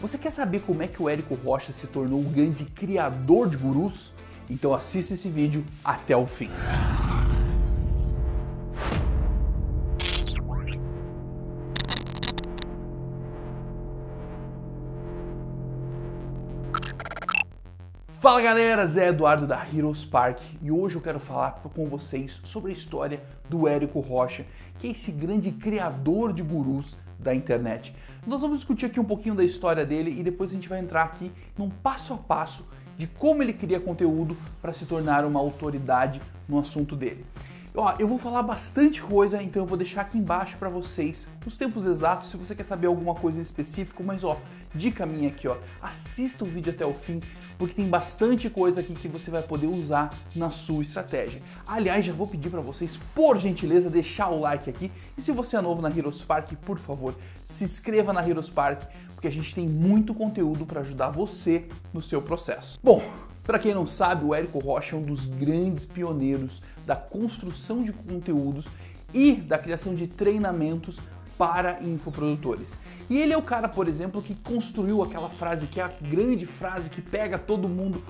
Você quer saber como é que o Érico Rocha se tornou um grande criador de gurus? Então assista esse vídeo até o fim. Fala galera, Zé Eduardo da Heroes Park e hoje eu quero falar com vocês sobre a história do Érico Rocha, que é esse grande criador de gurus da internet. Nós vamos discutir aqui um pouquinho da história dele e depois a gente vai entrar aqui num passo a passo de como ele cria conteúdo para se tornar uma autoridade no assunto dele. Eu vou falar bastante coisa, então eu vou deixar aqui embaixo para vocês os tempos exatos, se você quer saber alguma coisa específica, mas dica minha aqui, assista o vídeo até o fim, porque tem bastante coisa aqui que você vai poder usar na sua estratégia. Aliás, já vou pedir para vocês, por gentileza, deixar o like aqui, e se você é novo na Heroes Park, por favor, se inscreva na Heroes Park, porque a gente tem muito conteúdo para ajudar você no seu processo. Bom, para quem não sabe, o Érico Rocha é um dos grandes pioneiros da construção de conteúdos e da criação de treinamentos para infoprodutores. E ele é o cara, por exemplo, que construiu aquela frase, que é a grande frase que pega todo mundo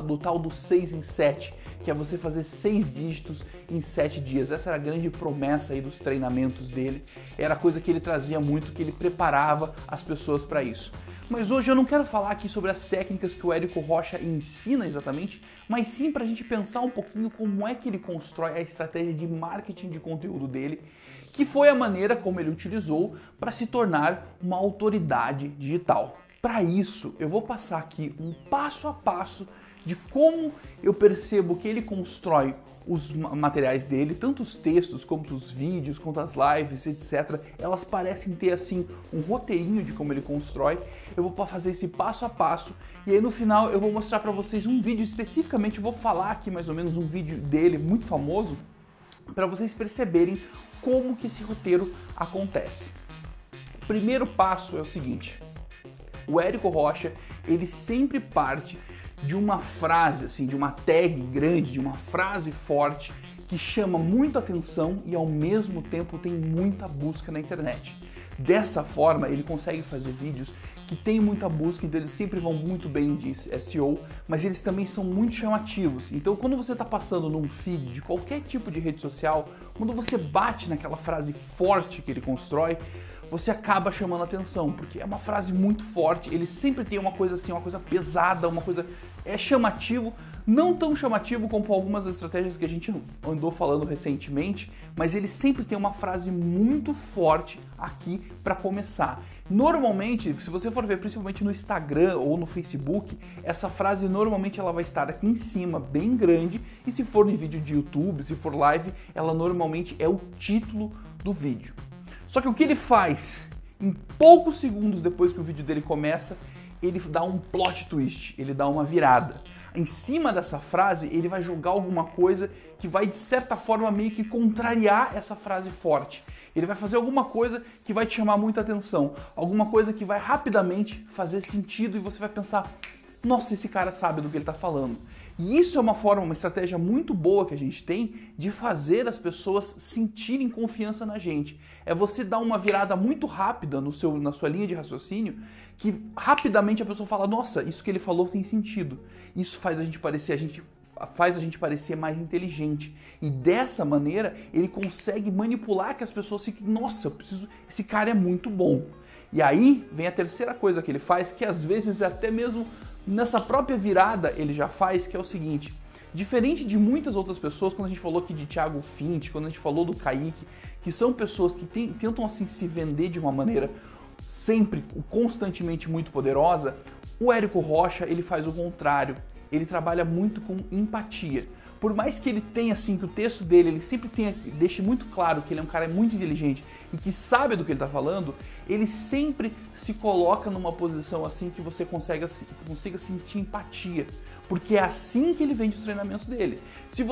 do tal do 6 em 7, que é você fazer 6 dígitos em 7 dias. Essa era a grande promessa aí dos treinamentos dele. Era a coisa que ele trazia muito, que ele preparava as pessoas para isso. Mas hoje eu não quero falar aqui sobre as técnicas que o Érico Rocha ensina exatamente, mas sim para a gente pensar um pouquinho como é que ele constrói a estratégia de marketing de conteúdo dele, que foi a maneira como ele utilizou para se tornar uma autoridade digital. Para isso, eu vou passar aqui um passo a passo de como eu percebo que ele constrói os materiais dele, tanto os textos, como os vídeos, quanto as lives, etc. Elas parecem ter assim um roteirinho de como ele constrói. Eu vou fazer esse passo a passo e aí no final eu vou mostrar para vocês um vídeo especificamente, eu vou falar aqui mais ou menos um vídeo dele muito famoso, para vocês perceberem como que esse roteiro acontece. O primeiro passo é o seguinte: o Érico Rocha, ele sempre parte de uma frase, assim, de uma tag grande, de uma frase forte que chama muito atenção e ao mesmo tempo tem muita busca na internet. Dessa forma, ele consegue fazer vídeos que tem muita busca, então eles sempre vão muito bem de SEO, mas eles também são muito chamativos. Então, quando você está passando num feed de qualquer tipo de rede social, quando você bate naquela frase forte que ele constrói, você acaba chamando atenção, porque é uma frase muito forte, ele sempre tem uma coisa assim, uma coisa pesada, uma coisa chamativo, não tão chamativo como algumas estratégias que a gente andou falando recentemente, mas ele sempre tem uma frase muito forte aqui para começar. Normalmente, se você for ver principalmente no Instagram ou no Facebook, essa frase normalmente ela vai estar aqui em cima, bem grande, e se for em vídeo de YouTube, se for live, ela normalmente é o título do vídeo. Só que o que ele faz, em poucos segundos depois que o vídeo dele começa, ele dá um plot twist, ele dá uma virada. Em cima dessa frase, ele vai jogar alguma coisa que vai, de certa forma, meio que contrariar essa frase forte. Ele vai fazer alguma coisa que vai te chamar muita atenção, alguma coisa que vai rapidamente fazer sentido e você vai pensar: nossa, esse cara sabe do que ele está falando. E isso é uma estratégia muito boa que a gente tem de fazer as pessoas sentirem confiança na gente. É você dar uma virada muito rápida na sua linha de raciocínio, que rapidamente a pessoa fala: nossa, isso que ele falou tem sentido. Isso faz a gente parecer mais inteligente. E dessa maneira ele consegue manipular que as pessoas fiquem: nossa, esse cara é muito bom. E aí vem a terceira coisa que ele faz, que às vezes até mesmo nessa própria virada ele já faz, que é o seguinte: diferente de muitas outras pessoas, quando a gente falou aqui de Thiago Fint, quando a gente falou do Kaique, que são pessoas que tentam assim se vender de uma maneira sempre, constantemente muito poderosa, o Érico Rocha ele faz o contrário. Ele trabalha muito com empatia. Por mais que ele tenha assim, que o texto dele ele sempre deixe muito claro que ele é um cara muito inteligente e que sabe do que ele está falando, ele sempre se coloca numa posição assim que você consiga sentir empatia. Porque é assim que ele vende os treinamentos dele. Se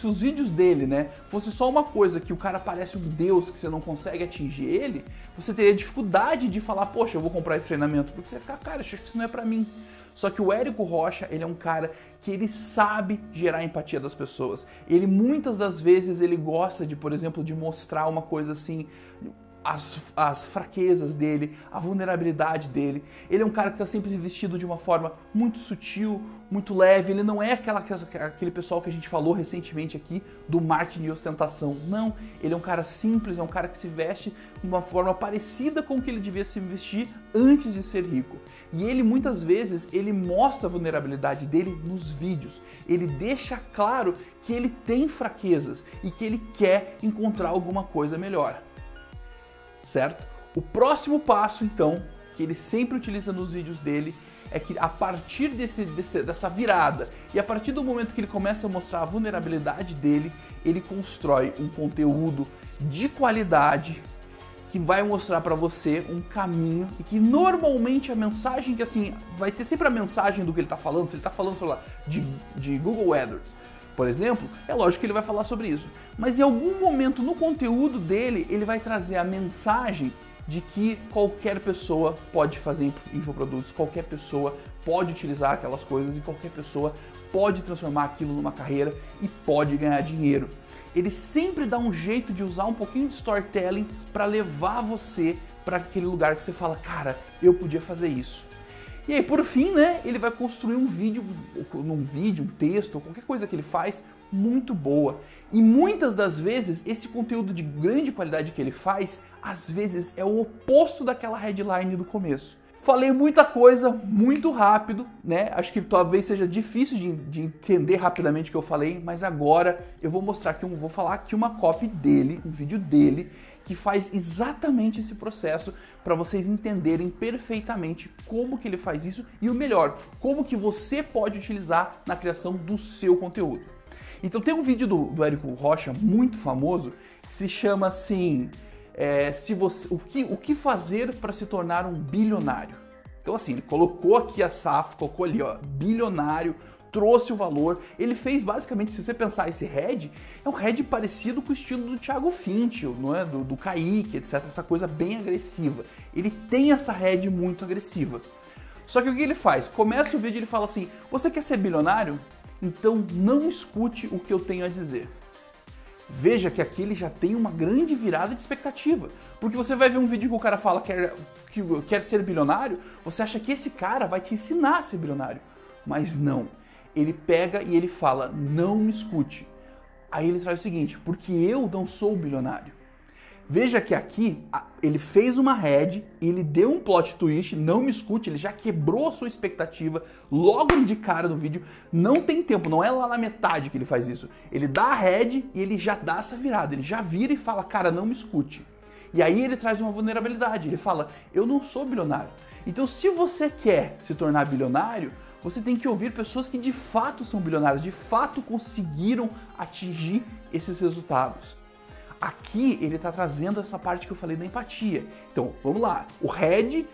os vídeos dele, fosse só uma coisa que o cara parece um deus que você não consegue atingir ele, você teria dificuldade de falar: poxa, eu vou comprar esse treinamento, porque você vai ficar: cara, acho que isso não é pra mim. Só que o Érico Rocha, ele é um cara que ele sabe gerar a empatia das pessoas. Ele muitas das vezes ele gosta de, por exemplo, de mostrar uma coisa assim, as fraquezas dele, a vulnerabilidade dele. Ele é um cara que está sempre vestido de uma forma muito sutil, muito leve. Ele não é aquele pessoal que a gente falou recentemente aqui do marketing de ostentação. Não, ele é um cara simples, é um cara que se veste de uma forma parecida com o que ele devia se vestir antes de ser rico. E ele muitas vezes ele mostra a vulnerabilidade dele nos vídeos. Ele deixa claro que ele tem fraquezas e que ele quer encontrar alguma coisa melhor. Certo? O próximo passo, então, que ele sempre utiliza nos vídeos dele, é que a partir dessa virada e a partir do momento que ele começa a mostrar a vulnerabilidade dele, ele constrói um conteúdo de qualidade que vai mostrar para você um caminho e que normalmente a mensagem que assim, vai ter sempre a mensagem do que ele está falando. Se ele está falando, sei lá, de Google AdWords, por exemplo, é lógico que ele vai falar sobre isso. Mas em algum momento no conteúdo dele, ele vai trazer a mensagem de que qualquer pessoa pode fazer infoprodutos, qualquer pessoa pode utilizar aquelas coisas e qualquer pessoa pode transformar aquilo numa carreira e pode ganhar dinheiro. Ele sempre dá um jeito de usar um pouquinho de storytelling para levar você para aquele lugar que você fala, cara, eu podia fazer isso. E aí, por fim, né, ele vai construir um vídeo, um texto, ou qualquer coisa que ele faz, muito boa. E muitas das vezes, esse conteúdo de grande qualidade que ele faz, às vezes é o oposto daquela headline do começo. Falei muita coisa, muito rápido, né? Acho que talvez seja difícil de entender rapidamente o que eu falei, mas agora eu vou mostrar aqui, vou falar aqui uma copy dele, um vídeo dele, que faz exatamente esse processo para vocês entenderem perfeitamente como que ele faz isso e o melhor, como que você pode utilizar na criação do seu conteúdo. Então tem um vídeo do Érico Rocha muito famoso que se chama assim, o que fazer para se tornar um bilionário. Então assim, ele colocou aqui a SAF, colocou ali, ó, bilionário, trouxe o valor. Ele fez basicamente, se você pensar esse head, é um head parecido com o estilo do Thiago Fintel, não é? do Kaique, etc. Essa coisa bem agressiva. Ele tem essa head muito agressiva. Só que o que ele faz? Começa o vídeo e ele fala assim, você quer ser bilionário? Então não escute o que eu tenho a dizer. Veja que aqui ele já tem uma grande virada de expectativa. Porque você vai ver um vídeo que o cara fala que quer ser bilionário, você acha que esse cara vai te ensinar a ser bilionário. Mas não. Ele pega e ele fala, não me escute. Aí ele traz o seguinte, porque eu não sou bilionário. Veja que aqui ele fez uma head, ele deu um plot twist, não me escute, ele já quebrou a sua expectativa logo de cara no vídeo. Não tem tempo, não é lá na metade que ele faz isso. Ele dá a head e ele já dá essa virada, ele já vira e fala, cara, não me escute. E aí ele traz uma vulnerabilidade, ele fala, eu não sou bilionário. Então se você quer se tornar bilionário, você tem que ouvir pessoas que de fato são bilionários, de fato conseguiram atingir esses resultados. Aqui ele está trazendo essa parte que eu falei da empatia. Então, vamos lá. O head,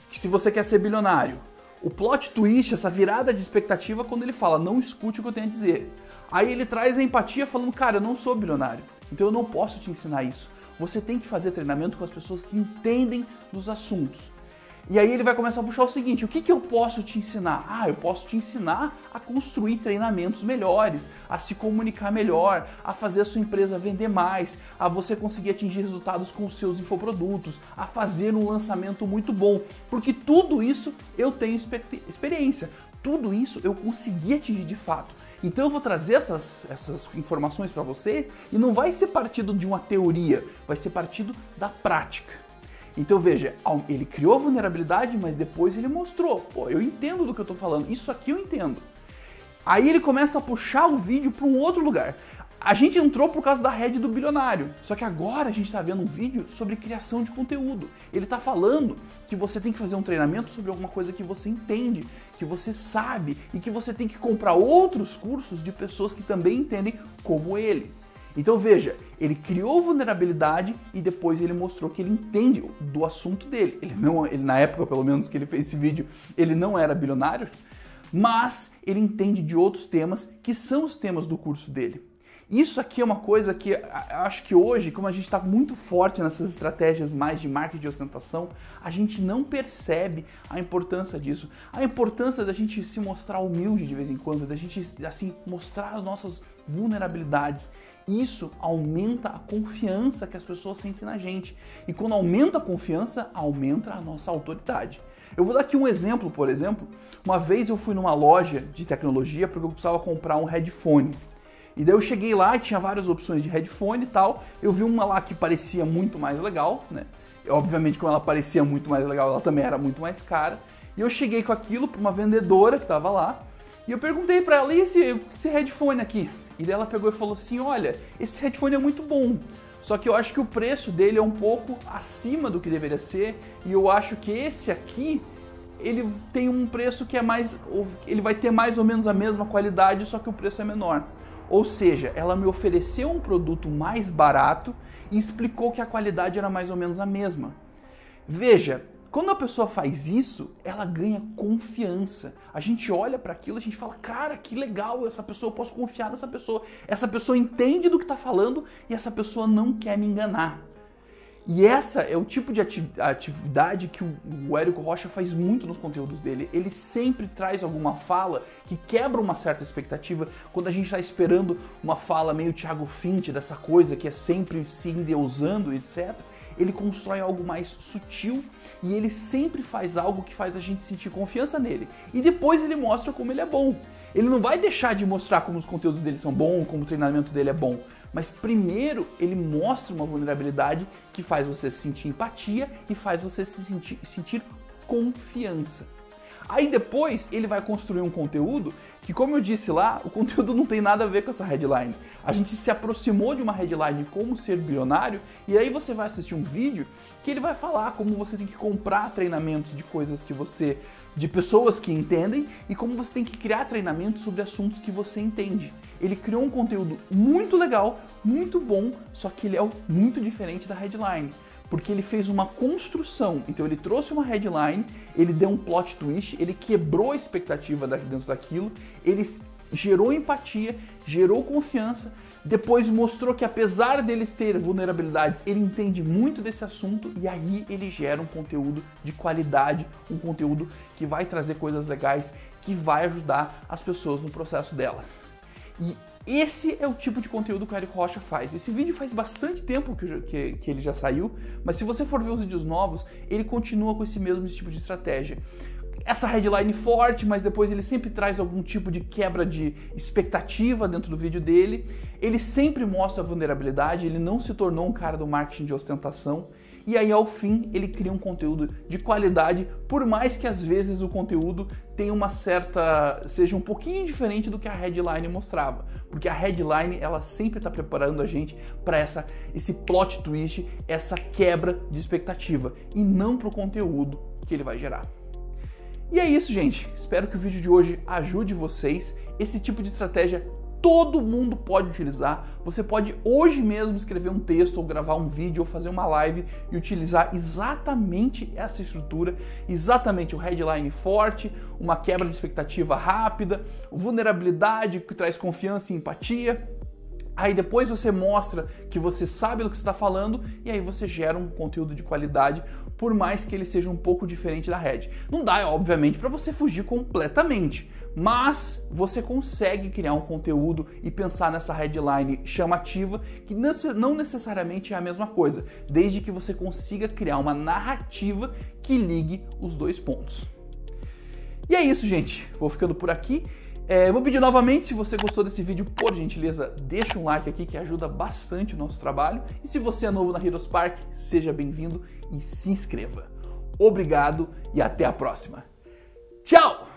que se você quer ser bilionário. O plot twist, essa virada de expectativa quando ele fala, não escute o que eu tenho a dizer. Aí ele traz a empatia falando, cara, eu não sou bilionário, então eu não posso te ensinar isso. Você tem que fazer treinamento com as pessoas que entendem dos assuntos. E aí ele vai começar a puxar o seguinte, o que eu posso te ensinar? Ah, eu posso te ensinar a construir treinamentos melhores, a se comunicar melhor, a fazer a sua empresa vender mais, a você conseguir atingir resultados com os seus infoprodutos, a fazer um lançamento muito bom, porque tudo isso eu tenho experiência, tudo isso eu consegui atingir de fato. Então eu vou trazer essas informações para você e não vai ser partido de uma teoria, vai ser partido da prática. Então veja, ele criou a vulnerabilidade, mas depois ele mostrou, pô, eu entendo do que eu tô falando, isso aqui eu entendo. Aí ele começa a puxar o vídeo para um outro lugar. A gente entrou por causa da head do bilionário, só que agora a gente está vendo um vídeo sobre criação de conteúdo. Ele está falando que você tem que fazer um treinamento sobre alguma coisa que você entende, que você sabe e que você tem que comprar outros cursos de pessoas que também entendem como ele. Então veja, ele criou vulnerabilidade e depois ele mostrou que ele entende do assunto dele. Ele na época, pelo menos, que ele fez esse vídeo, ele não era bilionário, mas ele entende de outros temas que são os temas do curso dele. Isso aqui é uma coisa que eu acho que hoje, como a gente está muito forte nessas estratégias mais de marketing de ostentação, a gente não percebe a importância disso. A importância da gente se mostrar humilde de vez em quando, da gente assim mostrar as nossas vulnerabilidades Isso aumenta a confiança que as pessoas sentem na gente. E quando aumenta a confiança, aumenta a nossa autoridade. Eu vou dar aqui um exemplo, por exemplo. Uma vez eu fui numa loja de tecnologia porque eu precisava comprar um headphone. E daí eu cheguei lá e tinha várias opções de headphone e tal. Eu vi uma lá que parecia muito mais legal, né? E, obviamente, como ela parecia muito mais legal, ela também era muito mais cara. E eu cheguei com aquilo para uma vendedora que estava lá. E eu perguntei para ela, e esse headphone aqui? E daí ela pegou e falou assim, olha, esse headphone é muito bom, só que eu acho que o preço dele é um pouco acima do que deveria ser, e eu acho que esse aqui, ele tem um preço que é mais, ele vai ter mais ou menos a mesma qualidade, só que o preço é menor. Ou seja, ela me ofereceu um produto mais barato e explicou que a qualidade era mais ou menos a mesma. Veja, quando a pessoa faz isso, ela ganha confiança. A gente olha para aquilo, a gente fala, cara, que legal, essa pessoa, eu posso confiar nessa pessoa. Essa pessoa entende do que está falando e essa pessoa não quer me enganar. E essa é o tipo de atividade que o Érico Rocha faz muito nos conteúdos dele. Ele sempre traz alguma fala que quebra uma certa expectativa. Quando a gente está esperando uma fala meio Thiago Fint, dessa coisa que é sempre se endeusando, etc., ele constrói algo mais sutil e ele sempre faz algo que faz a gente sentir confiança nele. E depois ele mostra como ele é bom. Ele não vai deixar de mostrar como os conteúdos dele são bons, como o treinamento dele é bom. Mas primeiro ele mostra uma vulnerabilidade que faz você sentir empatia e faz você se sentir confiança. Aí depois ele vai construir um conteúdo que, como eu disse lá, o conteúdo não tem nada a ver com essa headline. A gente se aproximou de uma headline como ser bilionário e aí você vai assistir um vídeo que ele vai falar como você tem que comprar treinamentos de coisas que de pessoas que entendem e como você tem que criar treinamentos sobre assuntos que você entende. Ele criou um conteúdo muito legal, muito bom, só que ele é muito diferente da headline. Porque ele fez uma construção, então ele trouxe uma headline, ele deu um plot twist, ele quebrou a expectativa dentro daquilo, ele gerou empatia, gerou confiança, depois mostrou que apesar dele ter vulnerabilidades, ele entende muito desse assunto e aí ele gera um conteúdo de qualidade, um conteúdo que vai trazer coisas legais, que vai ajudar as pessoas no processo delas. E esse é o tipo de conteúdo que o Érico Rocha faz. Esse vídeo faz bastante tempo que ele já saiu, mas se você for ver os vídeos novos, ele continua com esse mesmo tipo de estratégia. Essa headline forte, mas depois ele sempre traz algum tipo de quebra de expectativa dentro do vídeo dele. Ele sempre mostra a vulnerabilidade, ele não se tornou um cara do marketing de ostentação. E aí, ao fim, ele cria um conteúdo de qualidade, por mais que às vezes o conteúdo tenha seja um pouquinho diferente do que a headline mostrava. Porque a headline, ela sempre está preparando a gente para esse plot twist, essa quebra de expectativa, e não para o conteúdo que ele vai gerar. E é isso, gente. Espero que o vídeo de hoje ajude vocês. Esse tipo de estratégia todo mundo pode utilizar. Você pode hoje mesmo escrever um texto ou gravar um vídeo ou fazer uma live e utilizar exatamente essa estrutura, exatamente o headline forte, uma quebra de expectativa rápida, vulnerabilidade que traz confiança e empatia. Aí depois você mostra que você sabe do que você está falando e aí você gera um conteúdo de qualidade, por mais que ele seja um pouco diferente da head. Não dá, obviamente, para você fugir completamente, mas você consegue criar um conteúdo e pensar nessa headline chamativa, que não necessariamente é a mesma coisa, desde que você consiga criar uma narrativa que ligue os dois pontos. E é isso, gente. Vou ficando por aqui. Vou pedir novamente, se você gostou desse vídeo, por gentileza, deixa um like aqui que ajuda bastante o nosso trabalho. E se você é novo na Heroes Park, seja bem-vindo e se inscreva. Obrigado e até a próxima. Tchau!